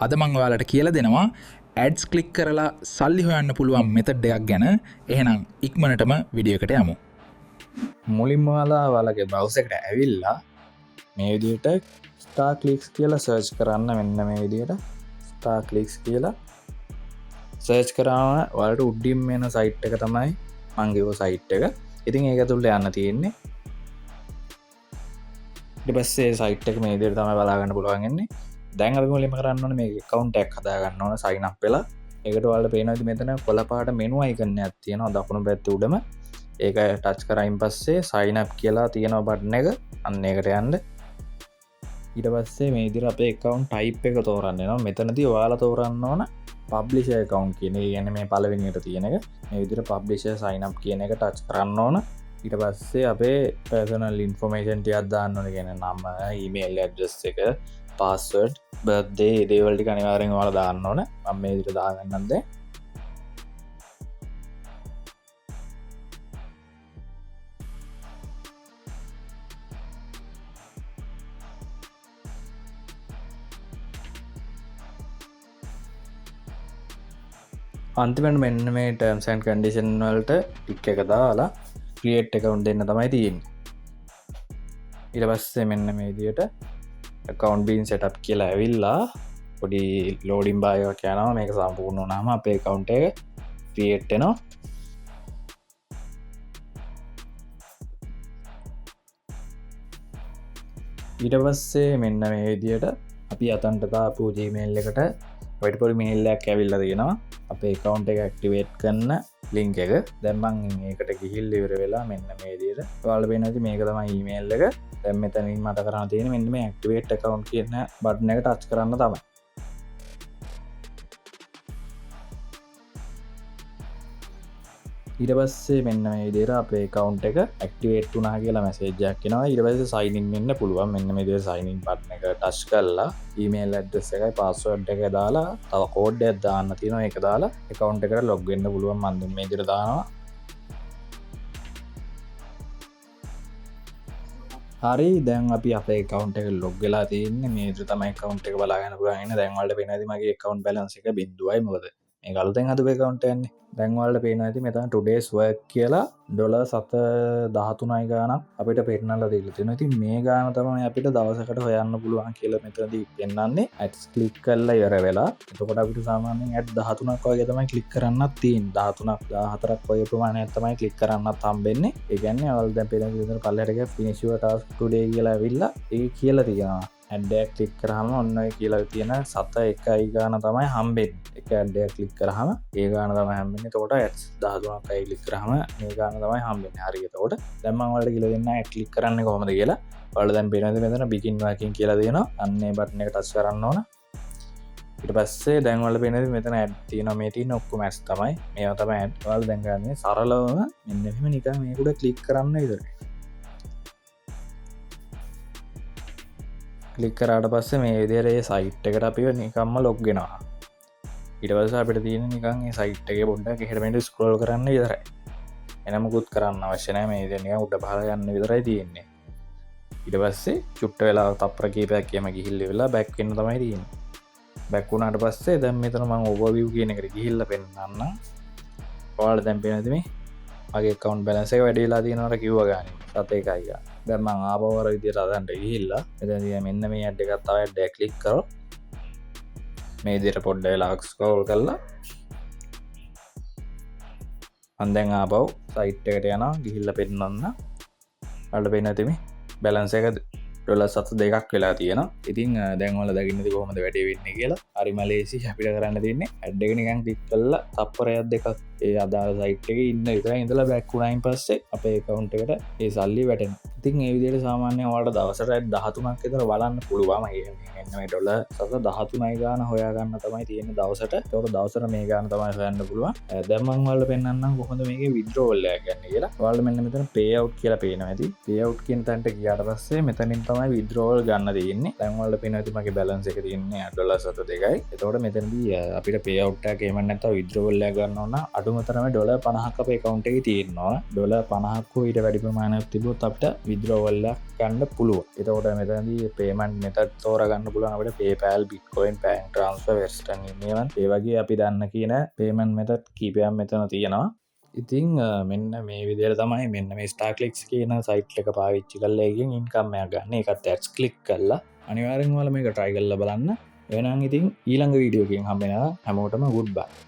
අද මං ඔයාලට කියලා දෙනවා ඇඩ්ස් ක්ලික් කරලා සල්ලි හොයන්න පුළුවන් මෙතඩ් එකක් ගැන. එහෙනම් ඉක්මනටම වීඩියෝ එකට යමු. මුලින්ම ඔයාලගේ බ්‍රවුසර් එකට ඇවිල්ලා මේ විදිහට ස්ටාර් ක්ලික්ස් කියලා සර්ච් කරන්න. මෙන්න මේ විදිහට ස්ටාර් ක්ලික්ස් කියලා සර්ච් කරාම ඔයාලට උඩින් එන සයිට් එක තමයි මං ගෙව සයිට් එක. ඉතින් ඒක තුල යන්න තියෙන්නේ. ඊට පස්සේ සයිට් එක මේ විදිහට තමයි බලා ගන්න පුළුවන් වෙන්නේ. දැන් අපි මුලින්ම කරන්න ඕනේ මේ account එකක් හදා ගන්න ඕන sign up වෙලා. ඒකට ඔයාලට පේනවා ඉතින් මෙතන කොළ පාට menu icon එකක් තියෙනවා දකුණු පැත්තේ උඩම. ඒක ටච් කරායින් පස්සේ sign up කියලා තියෙනවා බටන් එක. අන්න ඒකට යන්න. ඊට පස්සේ මේ විදිහට අපේ account type එක තෝරන්න වෙනවා. මෙතනදී ඔයාලා තෝරන්න ඕන publisher account කියන එක. කියන්නේ මේ පළවෙනියට තියෙන එක. මේ විදිහට publisher sign up කියන එක ටච් කරන්න ඕන. ඊට පස්සේ අපේ personal information ටිකක් දාන්න ඕනේ. කියන්නේ නම, email address එක, password, birthday, දේවල් ටික අනිවාර්යෙන් ඔයාලා දාන්න ඕන. මම මේ විදිහට දාගන්නම් දැන්. අන්තිමට මෙන්න මේ terms and condition වලට ටික් එක දාලා create account දෙන්න තමයි තියෙන්නේ. ඊට පස්සේ මෙන්න මේ විදිහට account being set up කියලා ඇවිල්ලා පොඩි loading bar එකක් යනවා. මේක සම්පූර්ණ වුණාම අපේ account එක create වෙනවා. ඊට පස්සේ මෙන්න මේ විදිහට අපි අතන්ට දාපු Gmail එකට ඔයිට පොඩි mail එකක් ඇවිල්ලා තියෙනවා. අපේ account එක activate කරන link එක. දැන් මම මේකට ගිහිල්ලා ඉවර වෙලා මෙන්න මේ විදිහට ඔයාලට පේනවා ඉතින් මේක තමයි email එක. දැන් මෙතනින් මට කරන්න තියෙන්නේ මෙන්න මේ activate account කියන බටන් එක ටච් කරන්න තමයි. ඊට පස්සේ මෙන්න මේ විදිහට අපේ account එක activate වුණා කියලා message එකක් එනවා. ඊට පස්සේ sign in වෙන්න පුළුවන්. මෙන්න මේ විදිහට sign in button එක touch කරලා email address එකයි password එක දාලා තව code එකක් දාන්න තියෙනවා. ඒක දාලා account එකට log වෙන්න පුළුවන්. මම දැන් මේ විදිහට දානවා. හරි, දැන් අපි අපේ account එක log වෙලා තියෙන්නේ. මේ විදිහට තමයි account එක බලා ගන්න පුළුවන් ඉන්නේ. දැන් ඔයාලට පේනවා ඉතින් මගේ account balance එක 0යි. මොකද මේක අලුතෙන් හදපු account එකක් නේ. දැන් ඔයාලට පේනවා ඉතින් මෙතන today's work කියලා $7.13යි ගාණක් අපිට පෙන්නලා දීලා තියෙනවා. ඉතින් මේ ගාණ තමයි අපිට දවසකට හොයන්න පුළුවන් කියලා මෙතනදී පෙන්නන්නේ. ads click කරලා ඉවර වෙලා. එතකොට අපිට සාමාන්‍යයෙන් ad 13ක් වගේ තමයි click කරන්නත් තියෙන්නේ. 13ක් 14ක් වගේ ප්‍රමාණයක් තමයි click කරන්නත් හම්බෙන්නේ. ඒ කියන්නේ ඔයාලා දැන් පේන විදිහට පල්ලෙහාට ගියා finish your task today කියලා ඇවිල්ලා ඒක කියලා තියෙනවා. ad එක click කරාම ඔන්න ඔය කියලා තියෙන 7.1 ගාණ තමයි හම්බෙන්නේ. ඒක ad එක click කරාම ඒ ගාණ තමයි හම්බෙන්නේ. එතකොට ads 13ක් click කරාම මේ ගාණ තමයි හම්බෙන්නේ. හරි. එතකොට දැන් මම ඔයාලට කියලා දෙන්නම් ad click කරන්නේ කොහොමද කියලා. ඔයාලා දැන් පේනවාද මෙතන begin working කියලා දෙනවා. අන්න ඒ බටන් එක touch කරන්න ඕන. ඊට පස්සේ දැන් ඔයාලට පේනවාද මෙතන ad තියෙනවා. මේ තියෙන ඔක්කොම ads තමයි. මේවා තමයි ad. ඔයාලා දැන් ගන්නේ සරලවම මෙන්න මෙහෙම නිකන් මේක උඩ click කරන්න විතරයි. ක්ලික් කරාට පස්සේ මේ විදිහට ඒ සයිට් එකට අපිව නිකම්ම ලොග් වෙනවා. ඊට පස්සේ අපිට තියෙන නිකන් මේ සයිට් එකේ පොඩ්ඩක් එහෙට මෙහෙට ස්ක්‍රෝල් කරන්න විතරයි. එන මොකුත් කරන්න අවශ්‍ය නැහැ. මේ විදිහට නිකන් උඩ පහළ යන්න විතරයි තියෙන්නේ. ඊට පස්සේ චුට්ට වෙලා තප්පර කීපයක් කියම ගිහිල්ලා වෙලා බෑක් වෙන්න තමයි තියෙන්නේ. බෑක් වුණාට පස්සේ දැන් මෙතන මම overview කියන එකට ගිහිල්ලා පෙන්නන්නම්. ඔයාලා දැන් පේනද මේ මගේ account balance එක වැඩි වෙලා තියෙනවට කිව්වා ගානේ. 7.1 ගාන. දැන් මම ආපහු අර විදියට අදන්ට ගිහිල්ලා එතන මෙන්න මේ ඇඩ් එකක් තව ඇඩ් එකක් ක්ලික් කරලා මේ විදියට පොඩ්ඩක් වෙලා ස්ක්‍රෝල් කරලා මම දැන් ආපහු සයිට් එකට යනවා ගිහිල්ලා පෙන්නන්න. ඔයාලට පේන්නේ නැති මේ බැලන්ස් එක $7.2ක් වෙලා තියෙනවා. ඉතින් දැන් ඔයාලා දකින්නද කොහොමද වැඩේ වෙන්නේ කියලා. හරි මලේසි අපිට කරන්න තියෙන්නේ ඇඩ් එක නිකන් ක්ලික් කරලා තප්පරයක් දෙකක් ඒ අදාළ සයිට් එකේ ඉන්න විතරයි ඉඳලා බෑක් වුණායින් පස්සේ අපේ account එකට ඒ සල්ලි වැටෙනවා. ඉතින් මේ විදිහට සාමාන්‍යයෙන් ඔයාලට දවසට 13ක් විතර බලන්න පුළුවන්. මෙන්න මේ $13යි ගාන හොයා ගන්න තමයි තියෙන්නේ දවසට. ඒකට දවසට මේ ගාන තමයි හොයන්න පුළුවන්. දැන් මම ඔයාලට පෙන්නන්නම් කොහොමද මේකේ withdrawal එක ගන්න කියලා. ඔයාලට මෙන්න මෙතන pay out කියලා පේනවා ඇති. pay out කියන තැනට ගියාට පස්සේ මෙතනින් තමයි තමයි විද්‍රෝවල් ගන්න තියන්නේ තැන්වල්ල පිනති මගේ බැලන්ස එක තියන්නේ $1.2 එතවට මෙතැදී අපිට පේවට්ට කේමන්නත විද්‍රෝල්ල ගන්නන්න අඩුමතරම $50ක කවුන්ට එක තියෙන්නවා $50ක්කෝ ඊට වැඩි ප්‍රමාණයක් තිබොත් අපට විද්‍රෝවල්ල ගන්න පුළුව එතකොට මෙතැදී පේමන්් මෙතත් තෝරගන්න පුලනට පේපල් බිට්කොයින් පෑන් ට්‍රන්ස්ෆ වෙස්ටන් නිවන් ඒවගේ අපි දන්න කියන පේමන් මෙතත් කීපයක් මෙතන තියෙනවා ඉතිං මෙන්න මේ විදිර තමයි මෙන්න මේ ස්ටාක්ලික්ස් කියන සයිට් එක පාවිච්චි කල්ලේගෙන් ඉන්කම්මයක් ගන්න එකත් ඇට්ස් කලික් කරලා අනිවාරෙන් වල මේක ට්‍රයි කල්ල බලන්න එනම් ඉතින් ඊළඟ වීඩියෝකින් හම්බෙන හැමෝටම ගුඩ් බයි